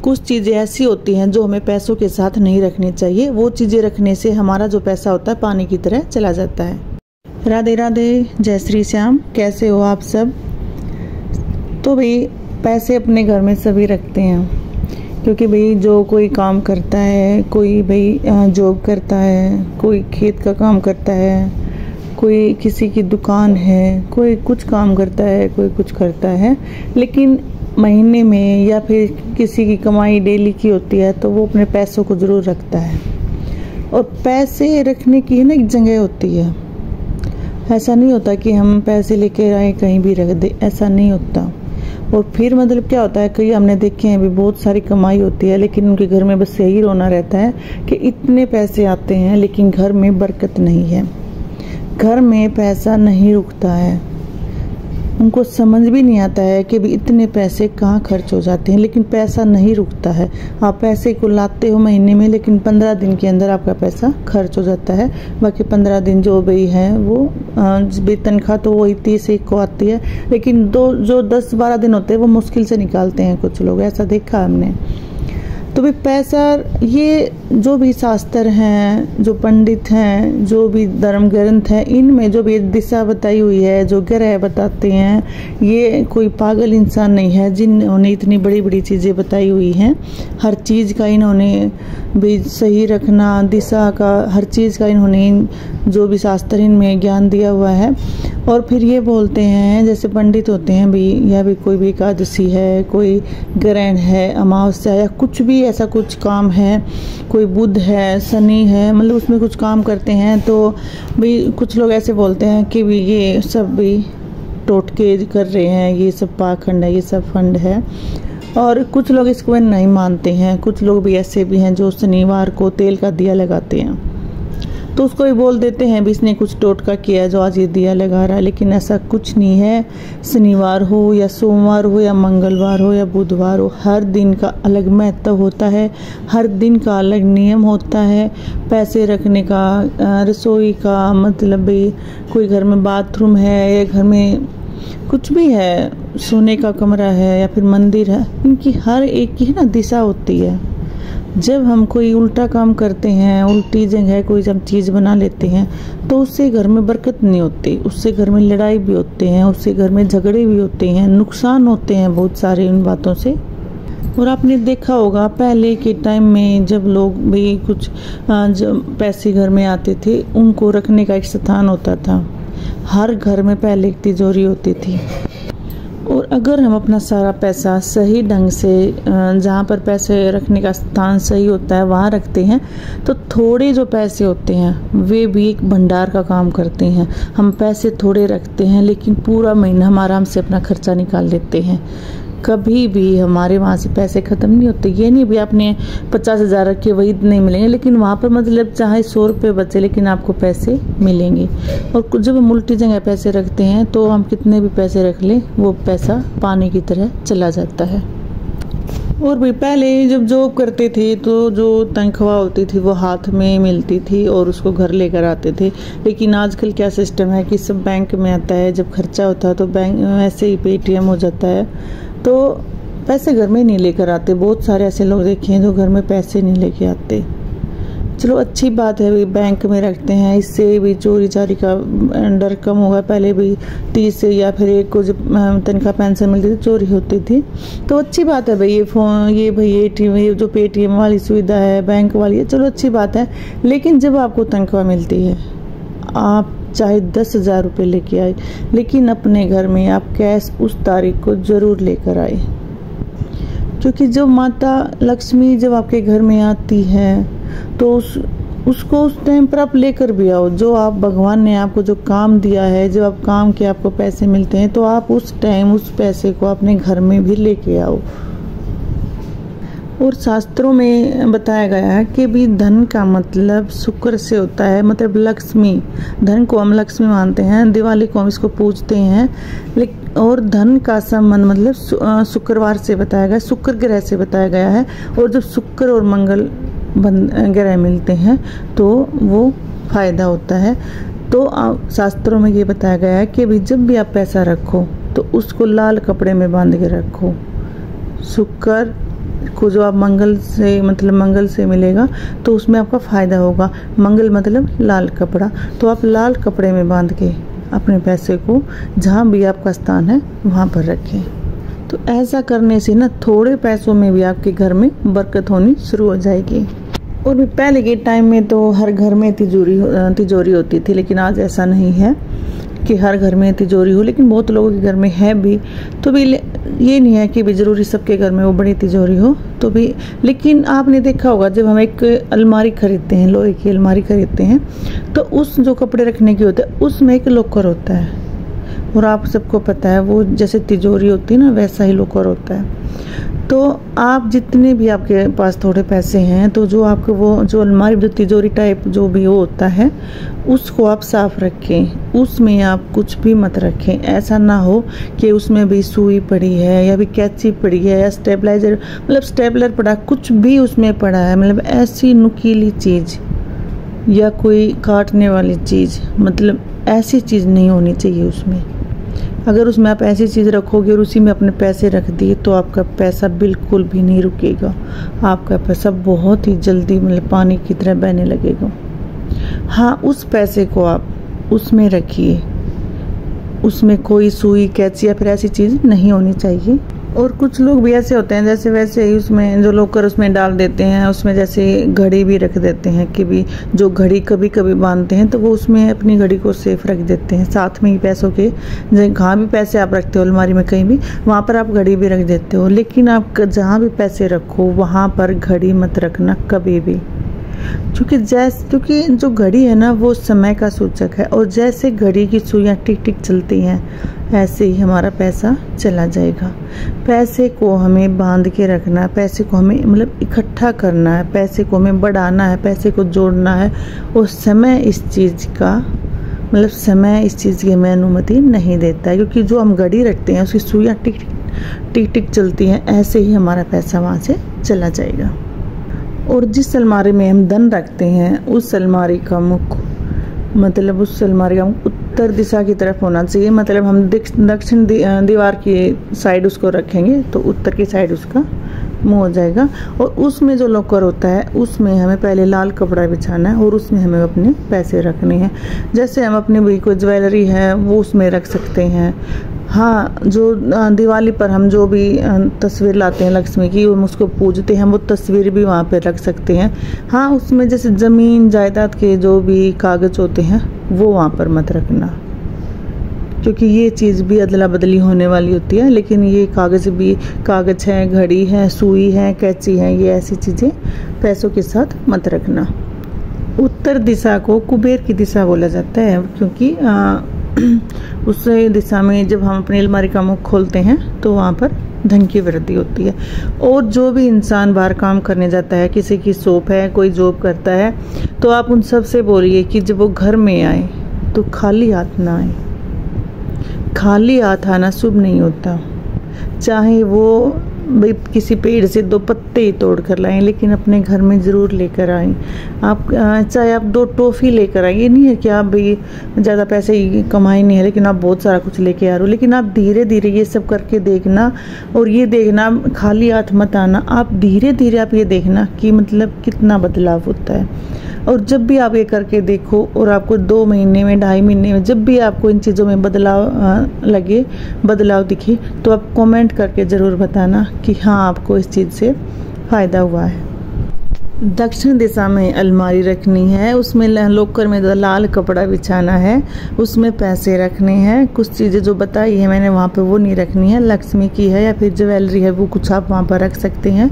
कुछ चीज़ें ऐसी होती हैं जो हमें पैसों के साथ नहीं रखनी चाहिए। वो चीज़ें रखने से हमारा जो पैसा होता है पानी की तरह चला जाता है। राधे राधे, जय श्री श्याम। कैसे हो आप सब? तो भाई पैसे अपने घर में सभी रखते हैं, क्योंकि भाई जो कोई काम करता है, कोई भाई जॉब करता है, कोई खेत का काम करता है, कोई किसी की दुकान है, कोई कुछ काम करता है, कोई कुछ करता है, लेकिन महीने में या फिर किसी की कमाई डेली की होती है तो वो अपने पैसों को ज़रूर रखता है। और पैसे रखने की है ना एक जगह होती है। ऐसा नहीं होता कि हम पैसे लेके आए कहीं भी रख दे, ऐसा नहीं होता। और फिर मतलब क्या होता है, कई हमने देखे हैं भी बहुत सारी कमाई होती है लेकिन उनके घर में बस यही रोना रहता है कि इतने पैसे आते हैं लेकिन घर में बरकत नहीं है, घर में पैसा नहीं रुकता है। उनको समझ भी नहीं आता है कि भी इतने पैसे कहाँ खर्च हो जाते हैं, लेकिन पैसा नहीं रुकता है। आप पैसे को लाते हो महीने में, लेकिन 15 दिन के अंदर आपका पैसा खर्च हो जाता है। बाकी 15 दिन जो भी है वो तनख्वाह तो वही 30 को आती है, लेकिन जो 10-12 दिन होते हैं वो मुश्किल से निकालते हैं कुछ लोग, ऐसा देखा हमने। तो भी पैसा, ये जो भी शास्त्र हैं, जो पंडित हैं, जो भी धर्म ग्रंथ हैं, इनमें जो भी दिशा बताई हुई है, जो ग्रह बताते हैं, ये कोई पागल इंसान नहीं है जिन्होंने इतनी बड़ी बड़ी चीज़ें बताई हुई हैं। हर चीज़ का इन्होंने भी सही रखना, दिशा का, हर चीज़ का इन्होंने जो भी शास्त्र इनमें ज्ञान दिया हुआ है। और फिर ये बोलते हैं, जैसे पंडित होते हैं भी, या भी कोई भी एकादशी है, कोई ग्रहण है, अमावस्या या कुछ भी ऐसा कुछ काम है, कोई बुध है, शनि है, मतलब उसमें कुछ काम करते हैं तो भी कुछ लोग ऐसे बोलते हैं कि भी ये सब भी टोटके कर रहे हैं, ये सब पाखंड है, ये सब फंड है। और कुछ लोग इसको नहीं मानते हैं। कुछ लोग भी ऐसे भी हैं जो शनिवार को तेल का दिया लगाते हैं, तो उसको भी बोल देते हैं भी इसने कुछ टोटका किया है जो आज ये दिया लगा रहा है, लेकिन ऐसा कुछ नहीं है। शनिवार हो या सोमवार हो या मंगलवार हो या बुधवार हो, हर दिन का अलग महत्व होता है, हर दिन का अलग नियम होता है। पैसे रखने का, रसोई का, मतलब भी कोई घर में बाथरूम है या घर में कुछ भी है, सोने का कमरा है या फिर मंदिर है, इनकी हर एक की ना दिशा होती है। जब हम कोई उल्टा काम करते हैं, उल्टी जगह कोई जब चीज़ बना लेते हैं तो उससे घर में बरकत नहीं होती, उससे घर में लड़ाई भी होते हैं, उससे घर में झगड़े भी होते हैं, नुकसान होते हैं बहुत सारे उन बातों से। और आपने देखा होगा पहले के टाइम में जब लोग भी कुछ जब पैसे घर में आते थे, उनको रखने का एक स्थान होता था। हर घर में पहले एक तिजोरी होती थी। और अगर हम अपना सारा पैसा सही ढंग से, जहाँ पर पैसे रखने का स्थान सही होता है वहाँ रखते हैं, तो थोड़े जो पैसे होते हैं वे भी एक भंडार का काम करते हैं। हम पैसे थोड़े रखते हैं लेकिन पूरा महीना हम आराम से अपना खर्चा निकाल लेते हैं। कभी भी हमारे वहाँ से पैसे ख़त्म नहीं होते। ये नहीं भी आपने 50,000 रखे वही नहीं मिलेंगे, लेकिन वहाँ पर मतलब चाहे 100 रुपये बचे लेकिन आपको पैसे मिलेंगे। और जब हम उल्टी जगह पैसे रखते हैं तो हम कितने भी पैसे रख लें वो पैसा पानी की तरह चला जाता है। और भी पहले जब जॉब करते थे तो जो तनख्वाह होती थी वो हाथ में मिलती थी और उसको घर लेकर आते थे। लेकिन आजकल क्या सिस्टम है कि सब बैंक में आता है, जब खर्चा होता है तो बैंक ऐसे ही पेटीएम हो जाता है, तो पैसे घर में नहीं लेकर आते। बहुत सारे ऐसे लोग देखे हैं जो घर में पैसे नहीं लेके आते। चलो अच्छी बात है, भी बैंक में रखते हैं, इससे भी चोरी चारी का डर कम होगा। पहले भी 30 से या फिर एक को जब तनख्वाह पेंशन मिलती थी चोरी होती थी, तो अच्छी बात है भाई। ये फ़ोन, ये भाई एटीएम, ये जो पेटीएम वाली सुविधा है बैंक वाली है, चलो अच्छी बात है। लेकिन जब आपको तनख्वाह मिलती है, आप चाहे 10,000 रुपये लेके आए, लेकिन अपने घर में आप कैश उस तारीख को ज़रूर लेकर आए, क्योंकि जब माता लक्ष्मी जब आपके घर में आती है तो उसको उस टाइम पर आप लेकर भी आओ। जो आप, भगवान ने आपको जो काम दिया है, जब आप काम के आपको पैसे मिलते हैं तो आप उस टाइम उस पैसे को अपने घर में भी लेके आओ। और शास्त्रों में बताया गया है कि भी धन का मतलब शुक्र से होता है, मतलब लक्ष्मी। धन को हम लक्ष्मी मानते हैं, दिवाली को हम इसको पूजते हैं। और धन का संबंध मतलब शुक्रवार से बताया गया, शुक्र ग्रह से बताया गया है। और जब शुक्र और मंगल ग्रह मिलते हैं तो वो फायदा होता है। तो शास्त्रों में ये बताया गया है कि भी जब भी आप पैसा रखो तो उसको लाल कपड़े में बांध के रखो। शुक्र को जो आप मंगल से मतलब मंगल से मिलेगा तो उसमें आपका फ़ायदा होगा। मंगल मतलब लाल कपड़ा, तो आप लाल कपड़े में बांध के अपने पैसे को जहाँ भी आपका स्थान है वहाँ पर रखें। तो ऐसा करने से ना थोड़े पैसों में भी आपके घर में बरकत होनी शुरू हो जाएगी। और भी पहले के टाइम में तो हर घर में तिजोरी होती थी, लेकिन आज ऐसा नहीं है कि हर घर में तिजोरी हो, लेकिन बहुत लोगों के घर में है भी। तो भी ये नहीं है कि भी ज़रूरी सबके घर में वो बड़ी तिजोरी हो तो भी। लेकिन आपने देखा होगा जब हम एक अलमारी खरीदते हैं, लोहे की अलमारी खरीदते हैं, तो उस जो कपड़े रखने की होता है उसमें एक लॉकर होता है। और आप सबको पता है वो जैसे तिजोरी होती है ना वैसा ही लॉकर होता है। तो आप जितने भी आपके पास थोड़े पैसे हैं तो जो आपको वो जो अलमारी जो तिजोरी टाइप जो भी वो होता है उसको आप साफ रखें, उसमें आप कुछ भी मत रखें। ऐसा ना हो कि उसमें भी सुई पड़ी है या भी कैंची पड़ी है या स्टेबलाइजर मतलब स्टेपलर पड़ा, कुछ भी उसमें पड़ा है, मतलब ऐसी नुकीली चीज़ या कोई काटने वाली चीज़, मतलब ऐसी चीज़ नहीं होनी चाहिए उसमें। अगर उसमें आप ऐसी चीज़ रखोगे और उसी में अपने पैसे रख दिए तो आपका पैसा बिल्कुल भी नहीं रुकेगा, आपका पैसा बहुत ही जल्दी मतलब पानी की तरह बहने लगेगा। हाँ, उस पैसे को आप उसमें रखिए, उसमें कोई सुई कैंची या फिर ऐसी चीज़ नहीं होनी चाहिए। और कुछ लोग भी ऐसे होते हैं जैसे वैसे ही उसमें जो लॉकर उसमें डाल देते हैं, उसमें जैसे घड़ी भी रख देते हैं कि भी जो घड़ी कभी कभी बांधते हैं तो वो उसमें अपनी घड़ी को सेफ रख देते हैं साथ में ही पैसों के। जहाँ भी पैसे आप रखते हो अलमारी में कहीं भी, वहाँ पर आप घड़ी भी रख देते हो। लेकिन आप जहाँ भी पैसे रखो वहाँ पर घड़ी मत रखना कभी भी, क्योंकि जो घड़ी है ना वो समय का सूचक है, और जैसे घड़ी की सुइयाँ टिक टिक चलती हैं ऐसे ही हमारा पैसा चला जाएगा। पैसे को हमें बांध के रखना है, पैसे को हमें मतलब इकट्ठा करना है, पैसे को हमें बढ़ाना है, पैसे को जोड़ना है। और समय इस चीज़ की हमें अनुमति नहीं देता है, क्योंकि जो हम घड़ी रखते हैं उसकी सुइयाँ टिक टिक चलती हैं, ऐसे ही हमारा पैसा वहाँ से चला जाएगा। और जिस अलमारी में हम धन रखते हैं उस अलमारी का मुख उत्तर दिशा की तरफ होना चाहिए। मतलब हम दक्षिण दीवार की साइड उसको रखेंगे तो उत्तर की साइड उसका मुंह हो जाएगा। और उसमें जो लॉकर होता है उसमें हमें पहले लाल कपड़ा बिछाना है और उसमें हमें अपने पैसे रखने हैं। जैसे हम अपनी भी कोई ज्वेलरी है वो उसमें रख सकते हैं। हाँ, जो दिवाली पर हम जो भी तस्वीर लाते हैं लक्ष्मी की, हम उसको पूजते हैं, वो तस्वीर भी वहाँ पे रख सकते हैं। हाँ, उसमें जैसे ज़मीन जायदाद के जो भी कागज़ होते हैं वो वहाँ पर मत रखना, क्योंकि ये चीज़ भी अदला बदली होने वाली होती है। लेकिन ये कागज़ है, घड़ी है, सुई है, कैंची है, ये ऐसी चीज़ें पैसों के साथ मत रखना। उत्तर दिशा को कुबेर की दिशा बोला जाता है, क्योंकि उस दिशा में जब हम अपनी अलमारी का मुख खोलते हैं तो वहाँ पर धन की वृद्धि होती है। और जो भी इंसान बाहर काम करने जाता है, किसी की शॉप है, कोई जॉब करता है, तो आप उन सब से बोलिए कि जब वो घर में आए तो खाली हाथ ना आए। खाली हाथ आना शुभ नहीं होता, चाहे वो भाई किसी पेड़ से 2 पत्ते ही तोड़ कर लाएं, लेकिन अपने घर में ज़रूर लेकर आएं। आप चाहे आप 2 टॉफ़ी लेकर आएं, ये नहीं है कि आप भाई ज़्यादा पैसे कमाए नहीं है लेकिन आप बहुत सारा कुछ लेके आ रहे हो। लेकिन आप धीरे धीरे ये सब करके देखना, और ये देखना खाली हाथ मत आना। आप धीरे धीरे आप ये देखना कि मतलब कितना बदलाव होता है। और जब भी आप ये करके देखो और आपको 2 महीने में 2.5 महीने में जब भी आपको इन चीज़ों में बदलाव दिखे तो आप कमेंट करके ज़रूर बताना कि हाँ आपको इस चीज़ से फ़ायदा हुआ है। दक्षिण दिशा में अलमारी रखनी है, उसमें लॉकर में लाल कपड़ा बिछाना है, उसमें पैसे रखने हैं। कुछ चीज़ें जो बताई है मैंने वहाँ पे वो नहीं रखनी है, लक्ष्मी की है या फिर ज्वेलरी है वो कुछ आप वहाँ पर रख सकते हैं।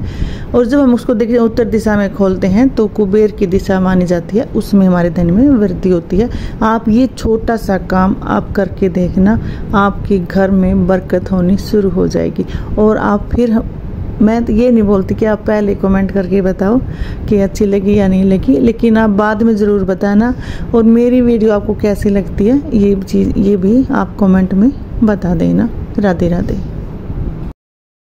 और जब हम उसको देखिए उत्तर दिशा में खोलते हैं तो कुबेर की दिशा मानी जाती है, उसमें हमारे धन में वृद्धि होती है। आप ये छोटा सा काम आप करके देखना, आपके घर में बरकत होनी शुरू हो जाएगी। और आप फिर मैं तो ये नहीं बोलती कि आप पहले कमेंट करके बताओ कि अच्छी लगी या नहीं लगी, लेकिन आप बाद में ज़रूर बताना। और मेरी वीडियो आपको कैसी लगती है ये भी आप कमेंट में बता देना। राधे राधे।